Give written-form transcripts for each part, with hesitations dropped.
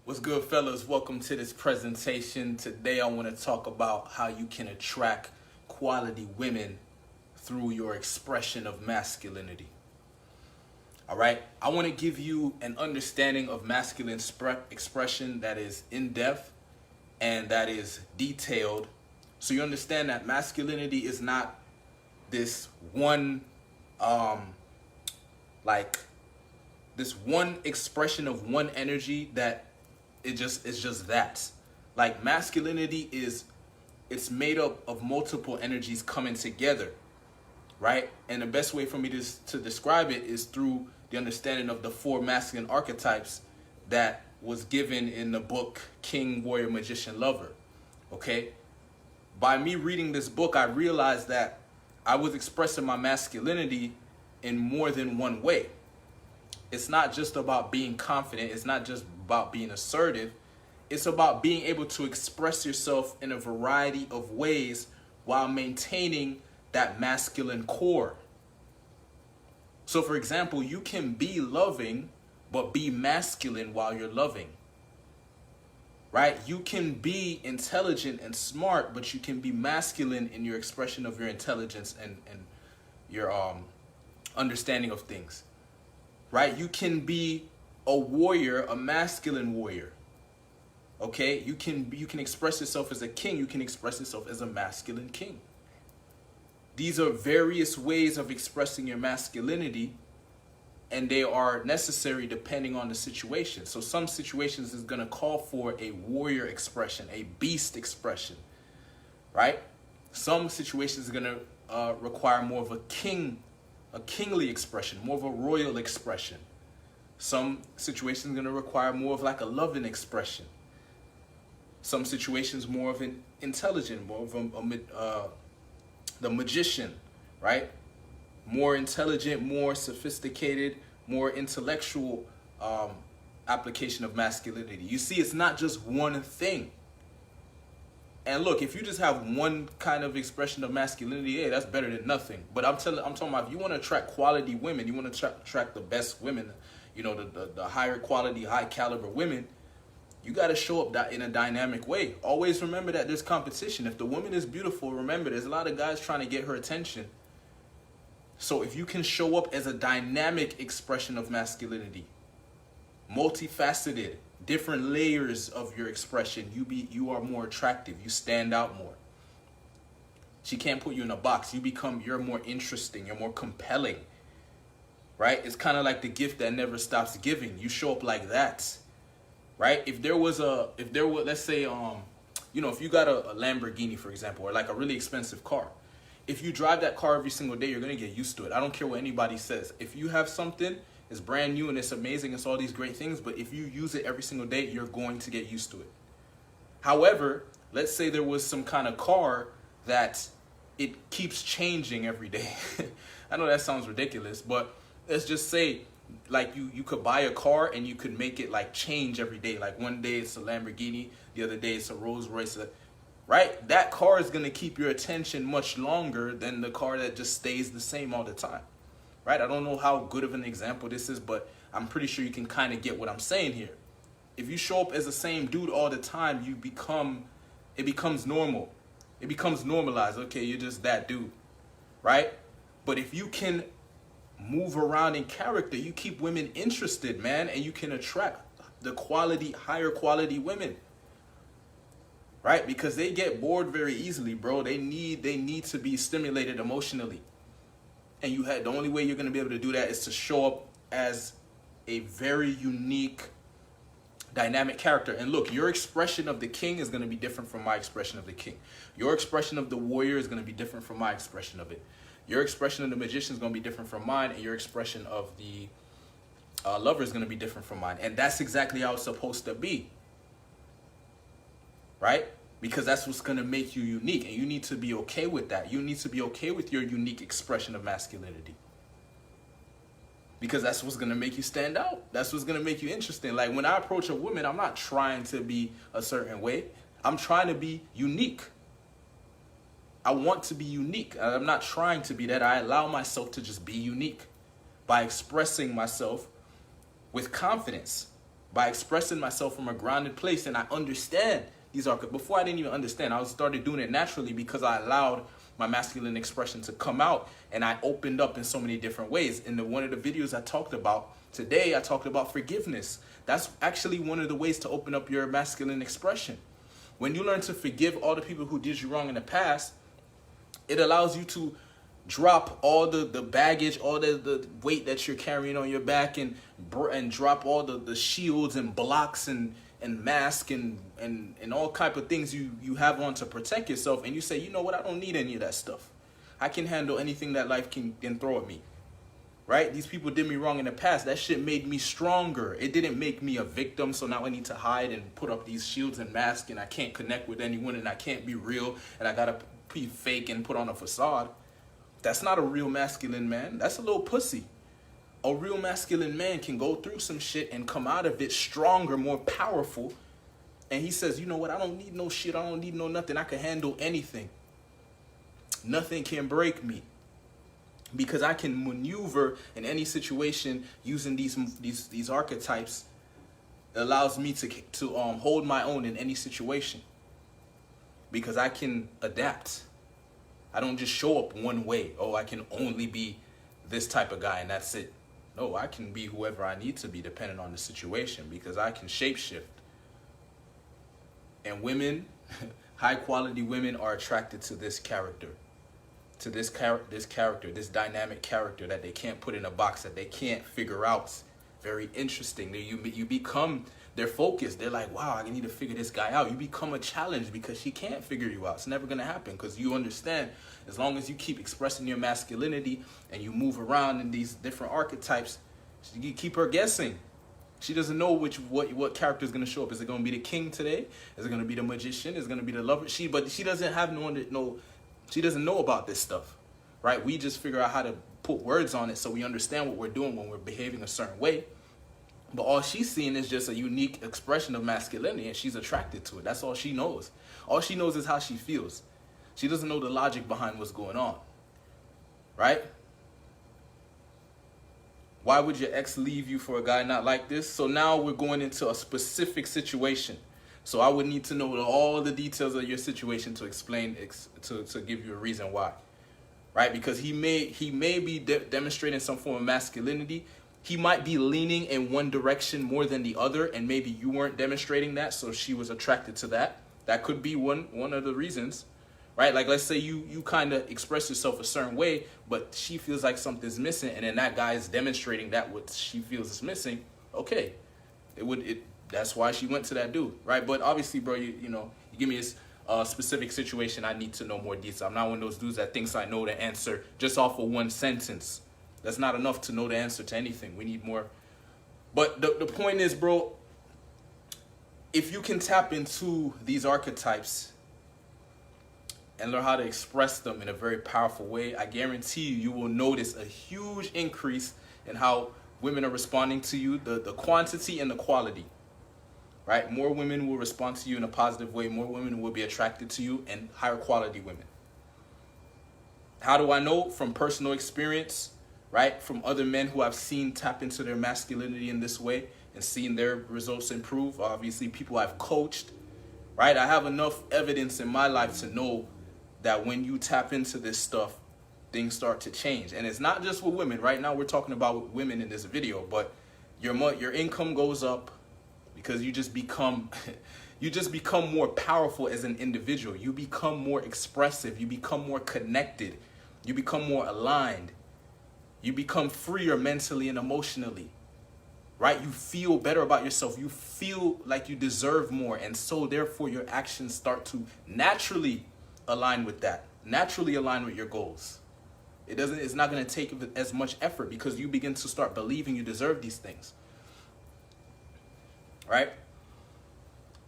What's good, fellas? Welcome to this presentation. Today I want to talk about how you can attract quality women through your expression of masculinity. All right, I want to give you an understanding of masculine expression that is in-depth and that is detailed, so you understand that masculinity is not this one this one expression of one energy that it's just that. Like, masculinity it's made up of multiple energies coming together, right? And the best way for me to describe it is through the understanding of the four masculine archetypes that was given in the book King, Warrior, Magician, Lover. Okay, by me reading this book, I realized that I was expressing my masculinity in more than one way. It's not just about being confident. It's not just about being assertive. It's about being able to express yourself in a variety of ways while maintaining that masculine core. So, for example, you can be loving, but be masculine while you're loving. Right? You can be intelligent and smart, but you can be masculine in your expression of your intelligence and your understanding of things. Right? You can be a warrior, a masculine warrior. Okay? You can express yourself as a king. You can express yourself as a masculine king. These are various ways of expressing your masculinity, and they are necessary depending on the situation. So some situations is going to call for a warrior expression, a beast expression, right? Some situations are going to require more of a kingly expression, more of a royal expression. Some situations are going to require more of like a loving expression. Some situations more of an intelligent, more of the magician, right? More intelligent, more sophisticated, more intellectual application of masculinity. You see, it's not just one thing. And look, if you just have one kind of expression of masculinity, hey, that's better than nothing. But I'm talking about, if you want to attract quality women, you want to attract the best women, you know, the higher quality, high caliber women, you got to show up in a dynamic way. Always remember that there's competition. If the woman is beautiful, remember there's a lot of guys trying to get her attention. So if you can show up as a dynamic expression of masculinity, multifaceted, different layers of your expression, you are more attractive. You stand out more. She can't put you in a box. You're more interesting. You're more compelling, right? It's kind of like the gift that never stops giving. You show up like that, right? If there was, let's say, if you got a Lamborghini, for example, or like a really expensive car, if you drive that car every single day, you're going to get used to it. I don't care what anybody says. If you have something, it's brand new and it's amazing, it's all these great things, but if you use it every single day, you're going to get used to it. However, let's say there was some kind of car that it keeps changing every day. I know that sounds ridiculous, but let's just say, like, you could buy a car and you could make it like change every day. Like one day it's a Lamborghini, the other day it's a Rolls Royce, right? That car is going to keep your attention much longer than the car that just stays the same all the time. Right? I don't know how good of an example this is, but I'm pretty sure you can kind of get what I'm saying here. If you show up as the same dude all the time, it becomes normal. It becomes normalized. Okay, you're just that dude, right? But if you can move around in character, you keep women interested, man, and you can attract the higher quality women, right? Because they get bored very easily, bro. They need to be stimulated emotionally. And the only way you're going to be able to do that is to show up as a very unique, dynamic character. And look, your expression of the king is going to be different from my expression of the king. Your expression of the warrior is going to be different from my expression of it. Your expression of the magician is going to be different from mine, and your expression of the lover is going to be different from mine. And that's exactly how it's supposed to be, right? Because that's what's going to make you unique, and you need to be okay with that. You need to be okay with your unique expression of masculinity, because that's what's going to make you stand out. That's what's going to make you interesting. Like, when I approach a woman, I'm not trying to be a certain way. I'm trying to be unique. I want to be unique. I'm not trying to be that. I allow myself to just be unique by expressing myself with confidence. by expressing myself from a grounded place. And I understand these are, before I didn't even understand, I started doing it naturally because I allowed my masculine expression to come out, and I opened up in so many different ways. In one of the videos I talked about today, I talked about forgiveness. That's actually one of the ways to open up your masculine expression. When you learn to forgive all the people who did you wrong in the past, it allows you to drop all the baggage, all the weight that you're carrying on your back, and drop all the shields and blocks and mask and all type of things you have on to protect yourself. And you say, you know what, I don't need any of that stuff. I can handle anything that life can throw at me. Right? These people did me wrong in the past. That shit made me stronger. It didn't make me a victim. So now I need to hide and put up these shields and masks, and I can't connect with anyone, and I can't be real, and I gotta be fake and put on a facade. That's not a real masculine man. That's a little pussy. A real masculine man can go through some shit and come out of it stronger, more powerful. And he says, you know what? I don't need no shit. I don't need no nothing. I can handle anything. Nothing can break me. Because I can maneuver in any situation using these archetypes. It allows me to hold my own in any situation. Because I can adapt. I don't just show up one way. Oh, I can only be this type of guy and that's it. No, I can be whoever I need to be depending on the situation, because I can shapeshift. And women, high quality women, are attracted to this character. To this character, this dynamic character that they can't put in a box, that they can't figure out. Very interesting. You become their focus. They're like, wow, I need to figure this guy out. You become a challenge because she can't figure you out. It's never going to happen, because you understand, as long as you keep expressing your masculinity and you move around in these different archetypes, you keep her guessing. She doesn't know what character is going to show up. Is it going to be the king today? Is it going to be the magician? Is it going to be the lover? But she doesn't have she doesn't know about this stuff, right? We just figure out how to put words on it so we understand what we're doing when we're behaving a certain way. But all she's seeing is just a unique expression of masculinity, and she's attracted to it. That's all she knows. All she knows is how she feels. She doesn't know the logic behind what's going on, right? Why would your ex leave you for a guy not like this? So now we're going into a specific situation. So I would need to know all the details of your situation to explain, to give you a reason why, right? Because he may be demonstrating some form of masculinity. He might be leaning in one direction more than the other, and maybe you weren't demonstrating that, so she was attracted to that. That could be one of the reasons, right? Like, let's say you kind of express yourself a certain way, but she feels like something's missing, and then that guy is demonstrating that what she feels is missing. Okay, that's why she went to that dude, right? But obviously, bro, you give me a specific situation, I need to know more detail. I'm not one of those dudes that thinks I know the answer just off of one sentence. That's not enough to know the answer to anything. We need more. But the point is, bro, if you can tap into these archetypes and learn how to express them in a very powerful way, I guarantee you will notice a huge increase in how women are responding to you, the quantity and the quality. Right? More women will respond to you in a positive way. More women will be attracted to you, and higher quality women. How do I know? From personal experience, right? From other men who I've seen tap into their masculinity in this way and seen their results improve. Obviously, people I've coached, right? I have enough evidence in my life to know that when you tap into this stuff, things start to change. And it's not just with women. Right now, we're talking about women in this video, but your income goes up, because you just become more powerful as an individual. You become more expressive. You become more connected. You become more aligned. You become freer mentally and emotionally, right? You feel better about yourself. You feel like you deserve more. And so therefore your actions start to naturally align with that, naturally align with your goals. It's not going to take as much effort, because you begin to start believing you deserve these things. Right?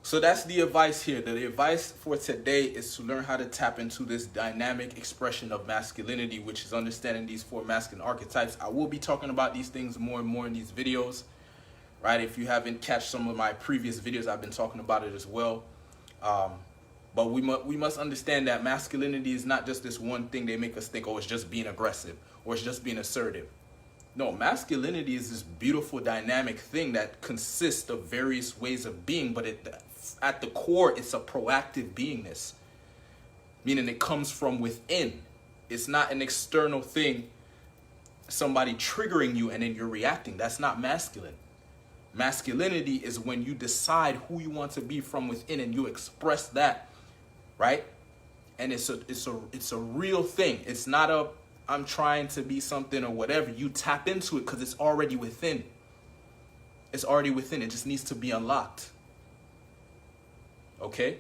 So that's the advice here. The advice for today is to learn how to tap into this dynamic expression of masculinity, which is understanding these 4 masculine archetypes. I will be talking about these things more and more in these videos. Right? If you haven't catch some of my previous videos, I've been talking about it as well. But we must understand that masculinity is not just this one thing they make us think, oh, it's just being aggressive or it's just being assertive. No, masculinity is this beautiful dynamic thing that consists of various ways of being, but at the core, it's a proactive beingness, meaning it comes from within. It's not an external thing, somebody triggering you and then you're reacting. That's not masculine. Masculinity is when you decide who you want to be from within and you express that, right? And it's a real thing. It's not a I'm trying to be something or whatever. You tap into it because it's already within. It's already within. It just needs to be unlocked. Okay?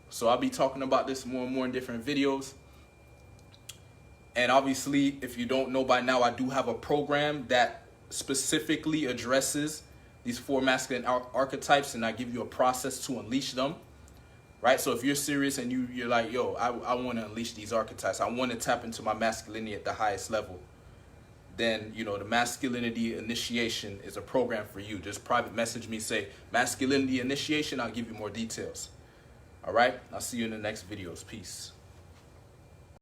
So I'll be talking about this more and more in different videos. And obviously, if you don't know by now, I do have a program that specifically addresses these 4 masculine archetypes, and I give you a process to unleash them. Right? So if you're serious and you're like, yo, I want to unleash these archetypes, I want to tap into my masculinity at the highest level, then, you know, the masculinity initiation is a program for you. Just private message me, say masculinity initiation. I'll give you more details. All right. I'll see you in the next videos. Peace.